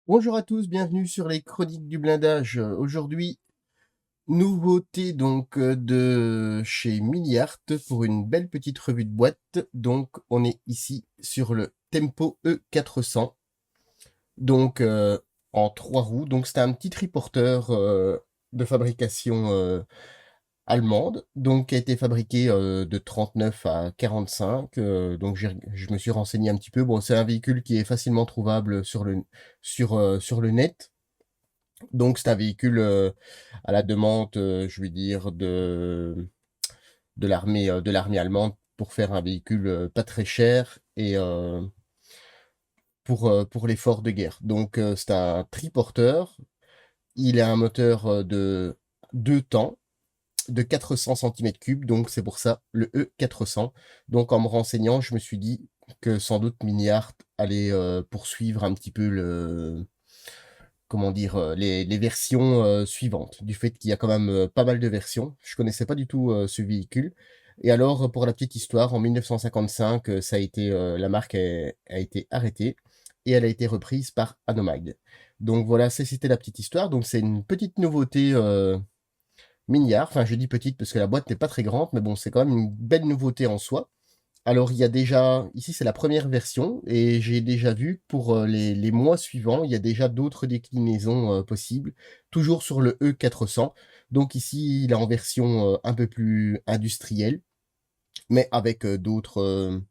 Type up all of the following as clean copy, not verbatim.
Bonjour à tous, bienvenue sur les Chroniques du blindage. Aujourd'hui, nouveauté de chez Miliart pour une belle petite revue de boîte. Donc on est ici sur le Tempo E400, donc en 3 roues. Donc c'est un petit triporteur de fabrication allemande, donc qui a été fabriqué de 39 à 45. Donc je me suis renseigné un petit peu. Bon, c'est un véhicule qui est facilement trouvable sur le net. Donc c'est un véhicule à la demande, je vais dire, de l'armée allemande pour faire un véhicule pas très cher et pour l'effort de guerre. Donc c'est un triporteur. Il a un moteur de 2 temps de 400 cm3, donc c'est pour ça le E400. Donc en me renseignant, je me suis dit que sans doute Miniart allait poursuivre un petit peu comment dire, les versions suivantes, du fait qu'il y a quand même pas mal de versions. Je connaissais pas du tout ce véhicule. Et alors, pour la petite histoire, en 1955, ça a été, la marque a été arrêtée et elle a été reprise par Hanomag. Donc voilà, c'était la petite histoire. Donc c'est une petite nouveauté Mignard. Enfin, je dis petite parce que la boîte n'est pas très grande, mais bon, c'est quand même une belle nouveauté en soi. Alors, il y a déjà, ici c'est la première version, et j'ai déjà vu pour les mois suivants, il y a déjà d'autres déclinaisons possibles, toujours sur le E400. Donc ici, il est en version un peu plus industrielle, mais avec d'autres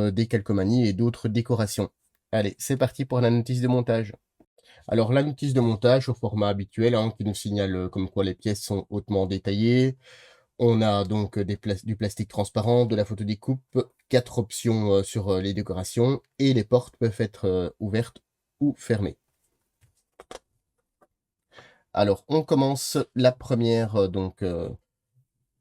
décalcomanies et d'autres décorations. Allez, c'est parti pour la notice de montage. Alors, la notice de montage au format habituel, hein, qui nous signale comme quoi les pièces sont hautement détaillées. On a donc du plastique transparent, de la photo découpe, 4 options sur les décorations, et les portes peuvent être ouvertes ou fermées. Alors, on commence la première,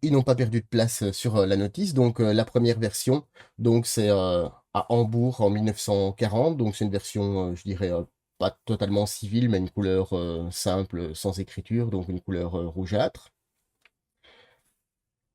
ils n'ont pas perdu de place sur la notice, donc la première version, donc c'est à Hambourg en 1940, donc c'est une version, je dirais, pas totalement civile, mais une couleur simple, sans écriture, donc une couleur rougeâtre.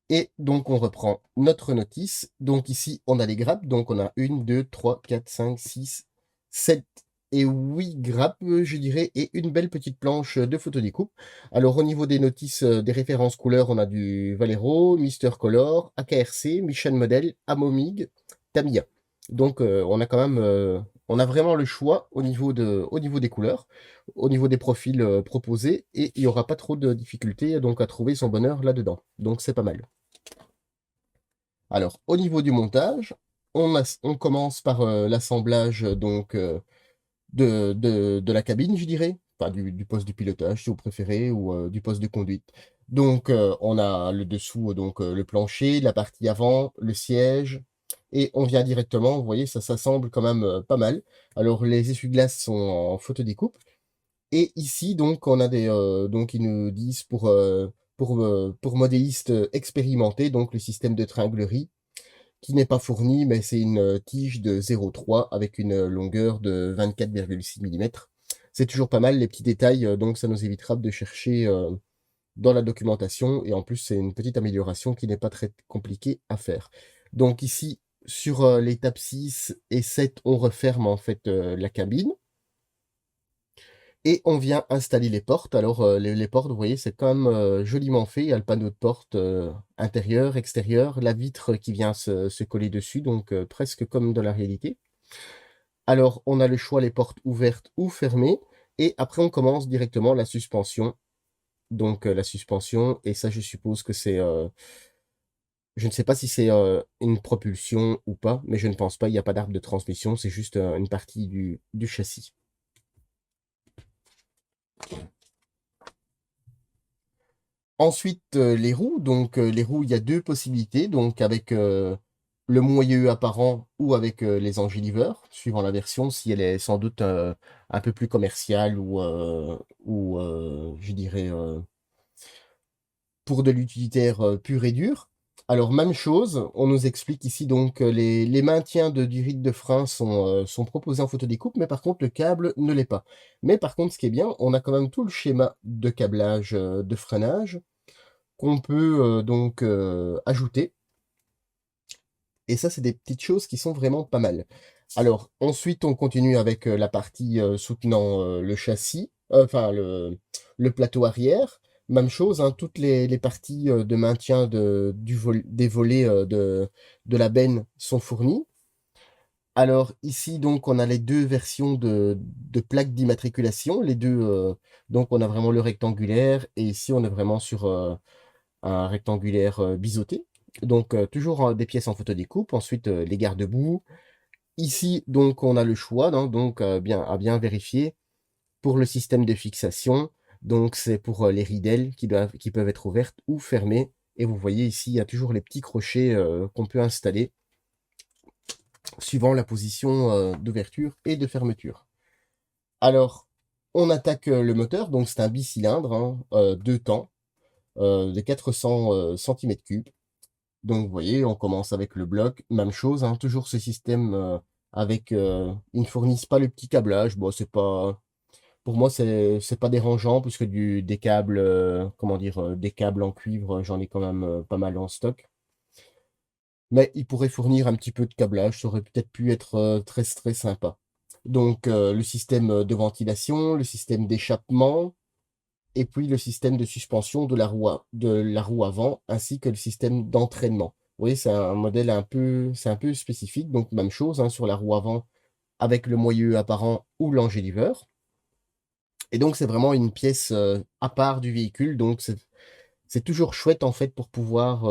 Et donc, on reprend notre notice. Donc ici, on a les grappes. Donc on a 1, 2, 3, 4, 5, 6, 7 et 8 grappes, je dirais, et une belle petite planche de photodécoupe. Alors au niveau des notices, des références couleurs, on a du Valero, Mister Color, AKRC, Mission Model, Amomig, Tamiya. Donc on a quand même, on a vraiment le choix au niveau des couleurs, au niveau des profils proposés, et il n'y aura pas trop de difficultés donc à trouver son bonheur là-dedans. Donc c'est pas mal. Alors, au niveau du montage, on commence par l'assemblage de la cabine, je dirais, enfin du poste de pilotage, si vous préférez, ou du poste de conduite. Donc, on a le dessous, le plancher, la partie avant, le siège, et on vient directement, vous voyez, ça s'assemble quand même pas mal. Alors, les essuie-glaces sont en photodécoupe, et ici, donc, on a donc, ils nous disent pour modélistes expérimentés, donc le système de tringlerie qui n'est pas fourni, mais c'est une tige de 0,3 avec une longueur de 24,6 mm. C'est toujours pas mal, les petits détails, donc ça nous évitera de chercher dans la documentation, et en plus, c'est une petite amélioration qui n'est pas très compliquée à faire. Donc ici, sur l'étape 6 et 7, on referme en fait la cabine. Et on vient installer les portes. Alors, les portes, vous voyez, c'est quand même joliment fait. Il y a le panneau de porte intérieur, extérieur, la vitre qui vient se coller dessus, donc presque comme dans la réalité. Alors, on a le choix, les portes ouvertes ou fermées. Et après, on commence directement la suspension. Donc, la suspension, et ça, je suppose que c'est... je ne sais pas si c'est une propulsion ou pas, mais je ne pense pas. Il n'y a pas d'arbre de transmission, c'est juste une partie du châssis. Ensuite, les roues. Donc, les roues, il y a deux possibilités. Donc, avec le moyeu apparent ou avec les enjoliveurs, suivant la version, si elle est sans doute un peu plus commerciale ou je dirais, pour de l'utilitaire pur et dur. Alors, même chose, on nous explique ici donc les maintiens du ride de frein sont proposés en photodécoupe, mais par contre, le câble ne l'est pas. Mais par contre, ce qui est bien, on a quand même tout le schéma de câblage de freinage qu'on peut ajouter. Et ça, c'est des petites choses qui sont vraiment pas mal. Alors, ensuite, on continue avec la partie soutenant le châssis, enfin le plateau arrière. Même chose, hein, toutes les parties de maintien des volets de la benne sont fournies. Alors ici, donc, on a les deux versions de plaques d'immatriculation. Les deux, donc, on a vraiment le rectangulaire et ici, on est vraiment sur un rectangulaire biseauté. Donc, toujours des pièces en photodécoupe. Ensuite, les garde-boue. Ici, donc, on a le choix, hein, donc, à bien vérifier. Pour le système de fixation, donc, c'est pour les ridelles qui peuvent être ouvertes ou fermées. Et vous voyez ici, il y a toujours les petits crochets qu'on peut installer suivant la position d'ouverture et de fermeture. Alors, on attaque le moteur, donc c'est un bicylindre, hein, deux temps, de 400 cm3. Donc, vous voyez, on commence avec le bloc, même chose, hein, toujours ce système avec... ils ne fournissent pas le petit câblage, bon, c'est pas... Pour moi, c'est pas dérangeant, puisque des câbles, comment dire, des câbles en cuivre, j'en ai quand même pas mal en stock. Mais ils pourraient fournir un petit peu de câblage, ça aurait peut-être pu être très très sympa. Donc, le système de ventilation, le système d'échappement, et puis le système de suspension de la roue avant, ainsi que le système d'entraînement. Vous voyez, c'est un modèle c'est un peu spécifique, donc même chose, hein, sur la roue avant avec le moyeu apparent ou l'angéliveur. Et donc, c'est vraiment une pièce à part du véhicule, donc c'est toujours chouette en fait pour pouvoir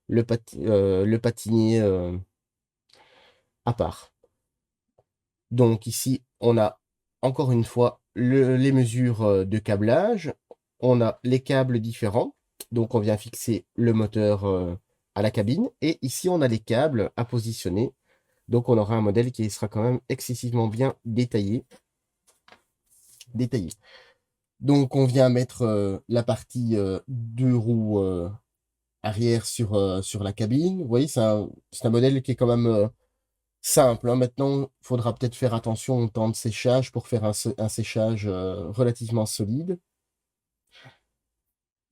le patiner à part. Donc ici, on a encore une fois les mesures de câblage. On a les câbles différents. Donc on vient fixer le moteur à la cabine. Et ici, on a les câbles à positionner. Donc on aura un modèle qui sera quand même excessivement bien détaillé. Donc on vient mettre la partie deux roues arrière sur la cabine. Vous voyez, c'est un modèle qui est quand même simple, hein. Maintenant, il faudra peut-être faire attention au temps de séchage pour faire un séchage relativement solide.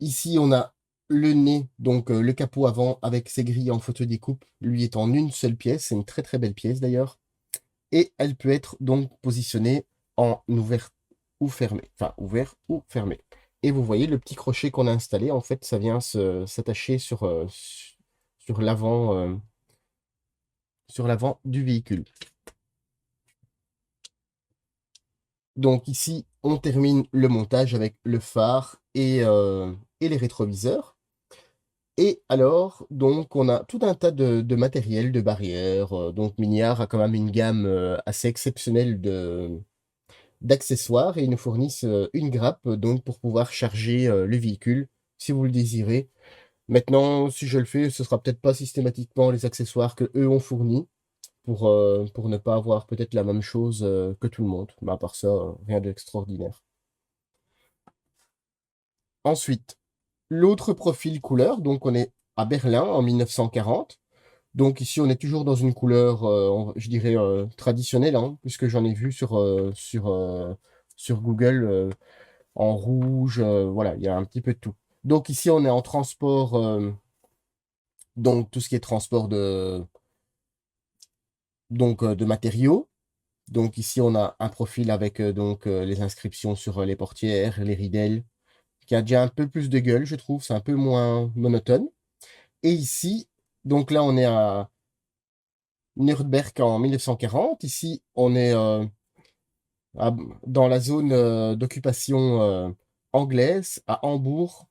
Ici, on a le nez, donc le capot avant avec ses grilles en photodécoupe, lui est en une seule pièce. C'est une très très belle pièce d'ailleurs. Et elle peut être donc positionnée en ouvert ou fermée. Enfin, ouvert ou fermé. Et vous voyez le petit crochet qu'on a installé, en fait, ça vient s'attacher sur sur l'avant du véhicule. Donc ici, on termine le montage avec le phare et les rétroviseurs. Et alors, donc, on a tout un tas de matériel, de barrières. Donc, Mignard a quand même une gamme assez exceptionnelle d'accessoires et ils nous fournissent une grappe donc, pour pouvoir charger le véhicule si vous le désirez. Maintenant, si je le fais, ce sera peut-être pas systématiquement les accessoires que eux ont fournis pour ne pas avoir peut-être la même chose que tout le monde. Mais à part ça, rien d'extraordinaire. Ensuite, l'autre profil couleur, donc on est à Berlin en 1940. Donc ici, on est toujours dans une couleur, je dirais, traditionnelle, hein, puisque j'en ai vu sur Google en rouge, voilà, il y a un petit peu de tout. Donc ici, on est en transport, donc tout ce qui est transport de matériaux. Donc ici, on a un profil avec les inscriptions sur les portières, les ridelles, qui a déjà un peu plus de gueule, je trouve, c'est un peu moins monotone. Et ici, donc là, on est à Nuremberg en 1940. Ici, on est dans la zone d'occupation anglaise, à Hambourg,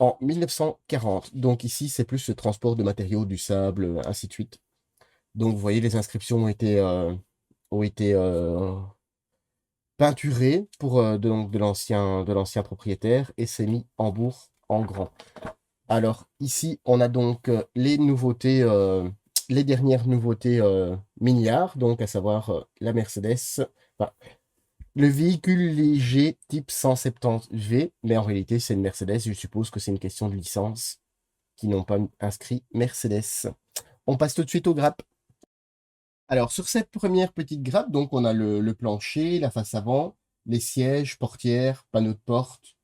en 1940. Donc ici, c'est plus le transport de matériaux, du sable, ainsi de suite. Donc, vous voyez, les inscriptions ont été peinturées pour de l'ancien propriétaire et c'est mis Hambourg en grand. Alors ici, on a donc les dernières nouveautés Mignard, donc à savoir la Mercedes, enfin, le véhicule léger type 170V, mais en réalité c'est une Mercedes, je suppose que c'est une question de licence qui n'ont pas inscrit Mercedes. On passe tout de suite aux grappes. Alors sur cette première petite grappe, donc on a le plancher, la face avant, les sièges, portières, panneaux de porte,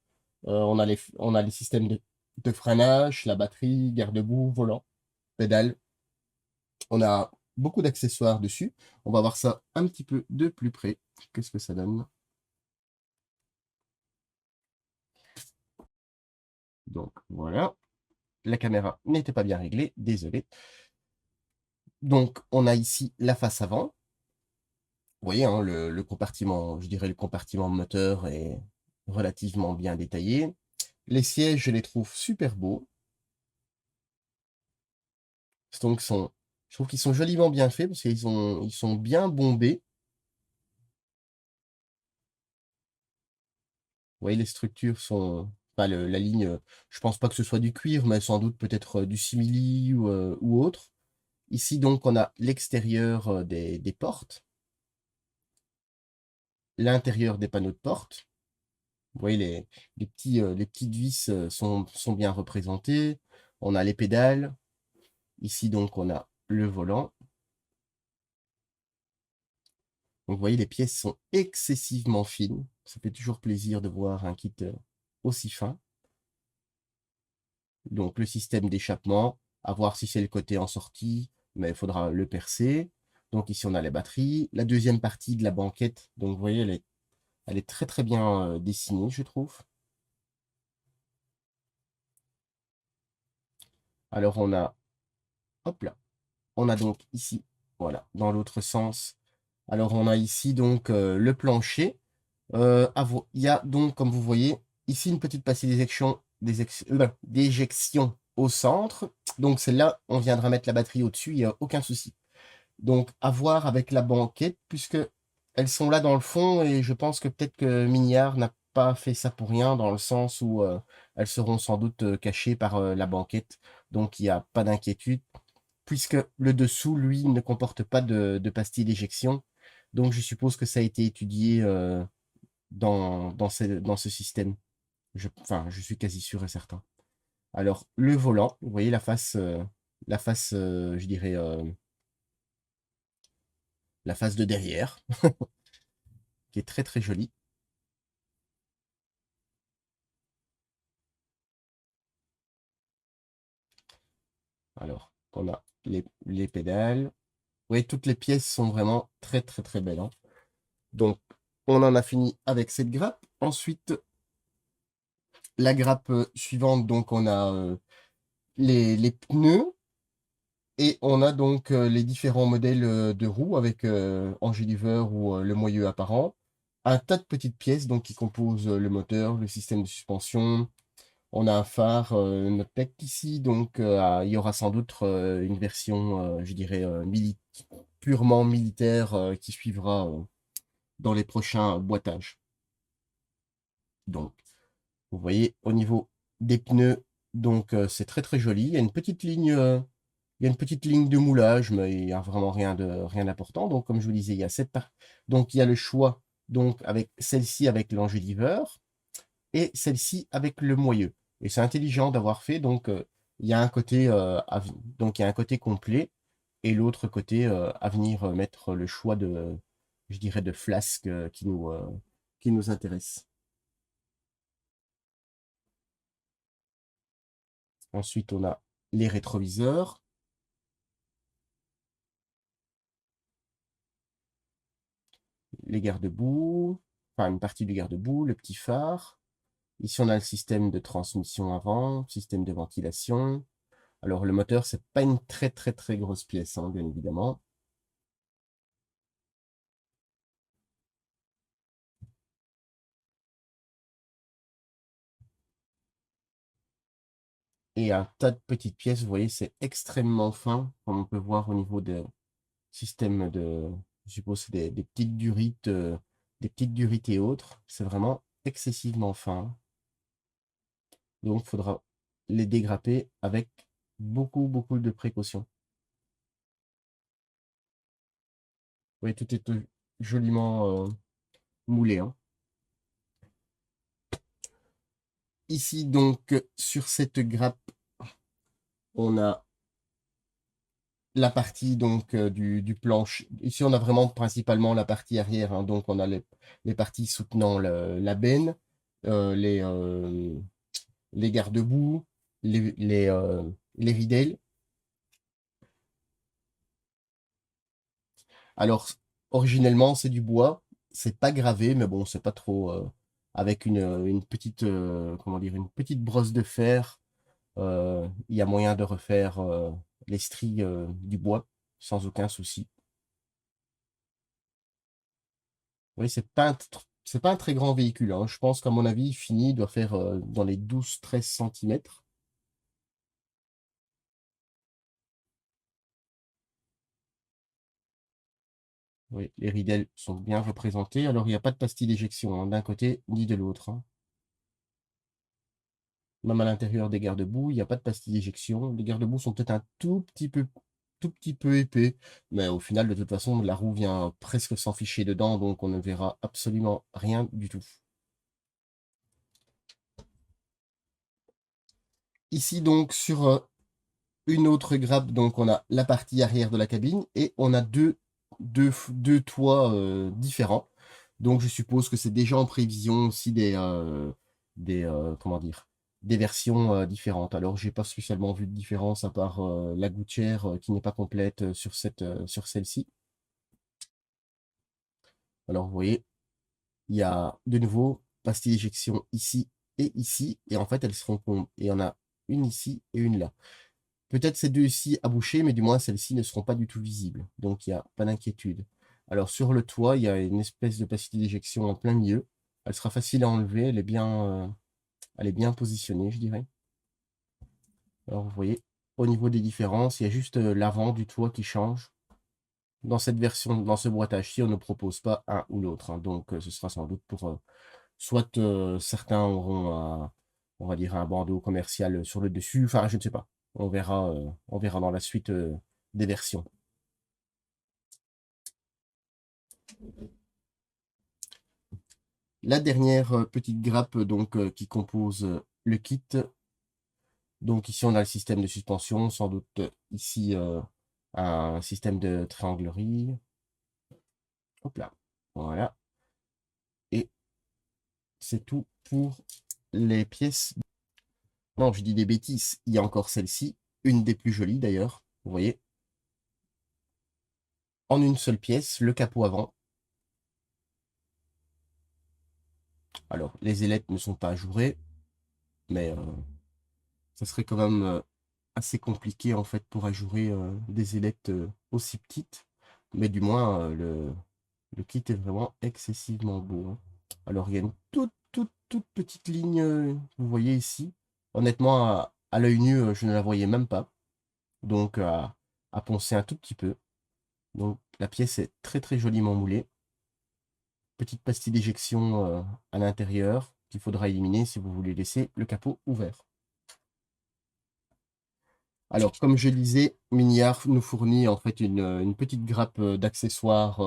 on a les systèmes de freinage, la batterie, garde-boue, volant, pédale. On a beaucoup d'accessoires dessus. On va voir ça un petit peu de plus près. Qu'est-ce que ça donne? Donc voilà, la caméra n'était pas bien réglée, désolé. Donc on a ici la face avant. Vous voyez, hein, le compartiment, je dirais le compartiment moteur est relativement bien détaillé. Les sièges, je les trouve super beaux. Donc je trouve qu'ils sont joliment bien faits parce ils sont bien bombés. Vous voyez, les structures sont, enfin, la ligne, je pense pas que ce soit du cuivre, mais sans doute peut-être du simili ou autre. Ici, donc, on a l'extérieur des portes, l'intérieur des panneaux de porte. Vous voyez, les petites vis sont bien représentées. On a les pédales. Ici, donc, on a le volant. Donc, vous voyez, les pièces sont excessivement fines. Ça fait toujours plaisir de voir un kit aussi fin. Donc, le système d'échappement, à voir si c'est le côté en sortie, mais il faudra le percer. Donc, ici, on a les batteries. La deuxième partie de la banquette, donc, vous voyez, elle est très, très bien dessinée, je trouve. Alors, hop là, on a donc ici, voilà, dans l'autre sens. Alors, on a ici donc le plancher. Il y a donc, comme vous voyez, ici une petite passée d'éjection au centre. Donc, celle-là, on viendra mettre la batterie au-dessus, il n'y a aucun souci. Donc, à voir avec la banquette, puisque elles sont là dans le fond, et je pense que peut-être que Mignard n'a pas fait ça pour rien, dans le sens où elles seront sans doute cachées par la banquette. Donc, il n'y a pas d'inquiétude puisque le dessous, lui, ne comporte pas de pastilles d'éjection. Donc, je suppose que ça a été étudié dans ce système. Enfin, je suis quasi sûr et certain. Alors, le volant, vous voyez la face je dirais, la face de derrière, qui est très très jolie. Alors, on a les pédales. Vous voyez, toutes les pièces sont vraiment très très très belles, hein. Donc, on en a fini avec cette grappe. Ensuite, la grappe suivante, donc on a les pneus et on a donc les différents modèles de roues avec Enjoliver ou le moyeu apparent. Un tas de petites pièces donc, qui composent le moteur, le système de suspension. On a un phare Notec ici, donc il y aura sans doute une version, je dirais, purement militaire qui suivra dans les prochains boîtages. Donc, vous voyez, au niveau des pneus, donc c'est très très joli. Il y a une petite ligne, de moulage, mais il n'y a vraiment rien d'important. Donc, comme je vous disais, il y a donc il y a le choix donc avec celle-ci avec l'enjoliveur et celle-ci avec le moyeu. Et c'est intelligent d'avoir fait. Donc, il y a un côté donc il y a un côté complet et l'autre côté à venir mettre le choix je dirais, de flasque qui nous intéresse. Ensuite, on a les rétroviseurs, les garde-boue, enfin une partie du garde-boue, le petit phare. Ici, on a le système de transmission avant, système de ventilation. Alors, le moteur, c'est pas une très très très grosse pièce, hein, bien évidemment. Et un tas de petites pièces, vous voyez, c'est extrêmement fin, comme on peut voir au niveau de système je suppose, c'est des petites durites, et autres. C'est vraiment excessivement fin. Donc, il faudra les dégrapper avec beaucoup, beaucoup de précautions. Vous voyez, tout est joliment moulé, hein. Ici, donc, sur cette grappe, on a la partie donc du planche. Ici, on a vraiment principalement la partie arrière, hein. Donc, on a les parties soutenant la benne, euh, les, euh, les garde-boue, les ridelles. Alors, originellement, c'est du bois. C'est pas gravé, mais bon, c'est pas trop. Avec une petite, comment dire, une petite brosse de fer, il y a moyen de refaire les stries du bois sans aucun souci. Oui, c'est pas un très grand véhicule, hein. Je pense qu'à mon avis, fini, il doit faire dans les 12-13 centimètres. Oui, les ridelles sont bien représentées. Alors, il n'y a pas de pastille d'éjection, hein, d'un côté ni de l'autre, hein. Même à l'intérieur des garde-boue, il n'y a pas de pastille d'éjection. Les garde-boue sont peut-être un tout petit peu épais, mais au final, de toute façon, la roue vient presque s'en ficher dedans, donc on ne verra absolument rien du tout. Ici, donc, sur une autre grappe, donc on a la partie arrière de la cabine et on a deux toits différents. Donc je suppose que c'est déjà en prévision aussi comment dire, des versions différentes. Alors j'ai pas spécialement vu de différence à part la gouttière qui n'est pas complète sur celle-ci. Alors vous voyez, il y a de nouveau pastille d'éjection ici et ici, et en fait elles seront et on a une ici et une là. Peut-être ces deux-ci à boucher, mais du moins celles-ci ne seront pas du tout visibles. Donc il n'y a pas d'inquiétude. Alors sur le toit, il y a une espèce de pastille d'éjection en plein milieu. Elle sera facile à enlever, elle est bien positionnée, je dirais. Alors vous voyez, au niveau des différences, il y a juste l'avant du toit qui change. Dans cette version, dans ce boîtage-ci, on ne propose pas un ou l'autre, hein. Donc ce sera sans doute pour soit certains auront on va dire un bandeau commercial sur le dessus, enfin je ne sais pas. On verra dans la suite des versions. La dernière petite grappe donc qui compose le kit. Donc ici on a le système de suspension, sans doute ici un système de trianglerie. Hop là, voilà. Et c'est tout pour les pièces. Non, je dis des bêtises. Il y a encore celle-ci, une des plus jolies d'ailleurs. Vous voyez, en une seule pièce, le capot avant. Alors, les ailettes ne sont pas ajourées, mais ça serait quand même assez compliqué en fait pour ajourer des ailettes aussi petites. Mais du moins, le kit est vraiment excessivement beau, hein. Alors, il y a une toute petite ligne, vous voyez ici. Honnêtement, à l'œil nu, je ne la voyais même pas. Donc, à poncer un tout petit peu. Donc, la pièce est très joliment moulée. Petite pastille d'éjection à l'intérieur qu'il faudra éliminer si vous voulez laisser le capot ouvert. Alors, comme je disais, Miniar nous fournit en fait une petite grappe d'accessoires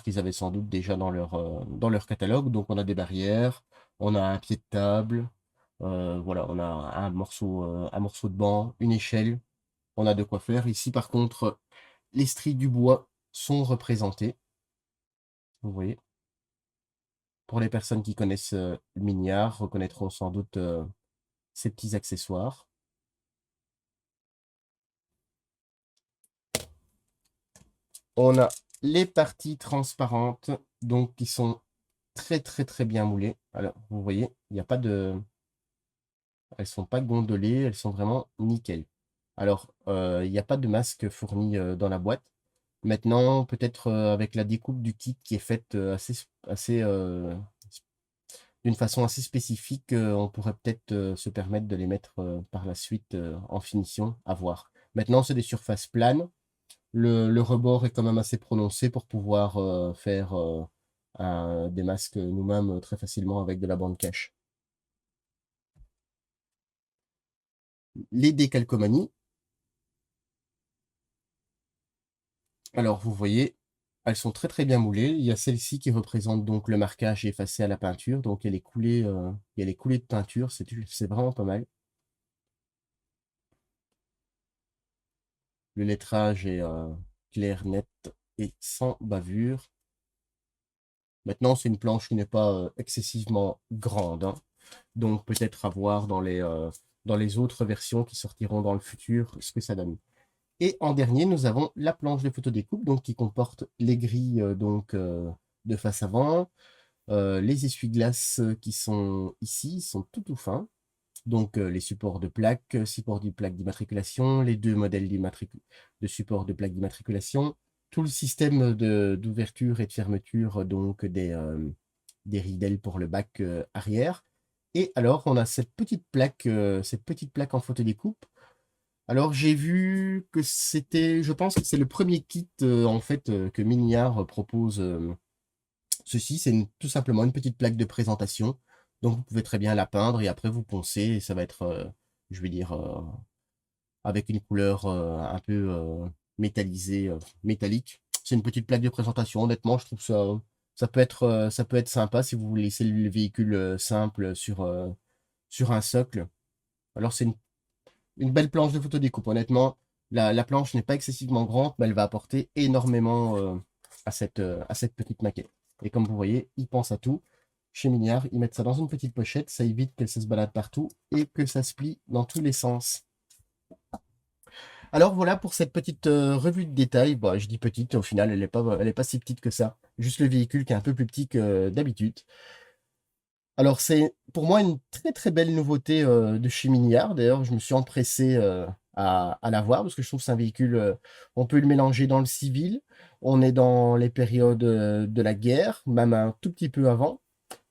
qu'ils avaient sans doute déjà dans leur catalogue. Donc, on a des barrières, on a un pied de table, voilà, on a un morceau de banc, une échelle, on a de quoi faire. Ici, par contre, les stries du bois sont représentées. Vous voyez, pour les personnes qui connaissent Miniar, reconnaîtront sans doute ces petits accessoires. On a les parties transparentes, donc qui sont très bien moulées. Alors, vous voyez, il n'y a pas de... Elles sont pas gondolées, elles sont vraiment nickel. Alors, il n'y a pas de masque fourni dans la boîte. Maintenant, peut-être avec la découpe du kit qui est faite d'une façon assez spécifique, on pourrait peut-être se permettre de les mettre par la suite en finition, à voir. Maintenant, c'est des surfaces planes. Le rebord est quand même assez prononcé pour pouvoir faire des masques nous-mêmes très facilement avec de la bande cache. Les décalcomanies, alors vous voyez, elles sont très bien moulées. Il y a celle-ci qui représente donc le marquage effacé à la peinture. Donc il y a les coulées de peinture, c'est vraiment pas mal. Le lettrage est clair, net et sans bavure. Maintenant, c'est une planche qui n'est pas excessivement grande, hein. Donc peut-être à voir dans les autres versions qui sortiront dans le futur ce que ça donne. Et en dernier, nous avons la planche de photodécoupe, donc qui comporte les grilles de face avant, les essuie-glaces qui sont ici, sont tout fins. Donc les supports de plaques, support du plaque d'immatriculation, les deux modèles de support de plaque d'immatriculation, tout le système d'ouverture et de fermeture donc des ridelles pour le bac arrière. Et alors on a cette petite plaque en photodécoupe. Alors j'ai vu que c'était, je pense que c'est le premier kit en fait que Miniar propose. Ceci, c'est tout simplement une petite plaque de présentation. Donc, vous pouvez très bien la peindre et après vous poncez et ça va être, je vais dire, avec une couleur un peu métallisée, métallique. C'est une petite plaque de présentation. Honnêtement, je trouve ça peut être sympa si vous voulez laisser le véhicule simple sur un socle. Alors, c'est une belle planche de photodécoupe. Honnêtement, la planche n'est pas excessivement grande, mais elle va apporter énormément à cette petite maquette. Et comme vous voyez, ils pensent à tout. Chez Mignard, ils mettent ça dans une petite pochette, ça évite qu'elle se balade partout et que ça se plie dans tous les sens. Alors voilà pour cette petite revue de détail. Bon, je dis petite, au final, elle est pas si petite que ça. Juste le véhicule qui est un peu plus petit que d'habitude. Alors c'est pour moi une très très belle nouveauté de chez Mignard. D'ailleurs, je me suis empressé à l'avoir parce que je trouve que c'est un véhicule, on peut le mélanger dans le civil. On est dans les périodes de la guerre, même un tout petit peu avant,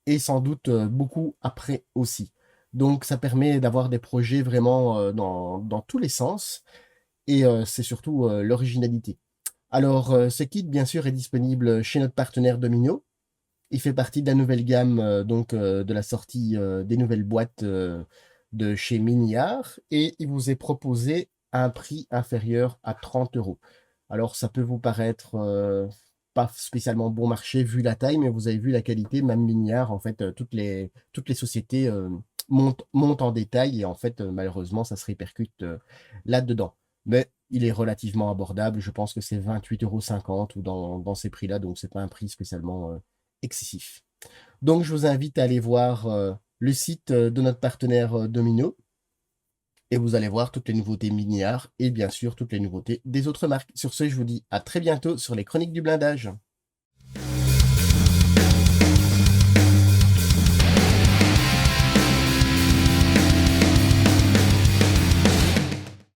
et sans doute beaucoup après aussi. Donc ça permet d'avoir des projets vraiment dans tous les sens, et c'est surtout l'originalité. Alors ce kit, bien sûr, est disponible chez notre partenaire Domino. Il fait partie de la nouvelle gamme, de la sortie des nouvelles boîtes de chez Miniar et il vous est proposé à un prix inférieur à 30 euros. Alors, ça peut vous paraître pas spécialement bon marché vu la taille, mais vous avez vu la qualité, même Miniar, en fait, toutes les sociétés montent en détail et en fait, malheureusement, ça se répercute là-dedans. Mais il est relativement abordable. Je pense que c'est 28,50 € ou dans ces prix-là, donc c'est pas un prix spécialement excessif. Donc, je vous invite à aller voir le site de notre partenaire Domino et vous allez voir toutes les nouveautés Miniar et bien sûr toutes les nouveautés des autres marques. Sur ce, je vous dis à très bientôt sur les Chroniques du blindage.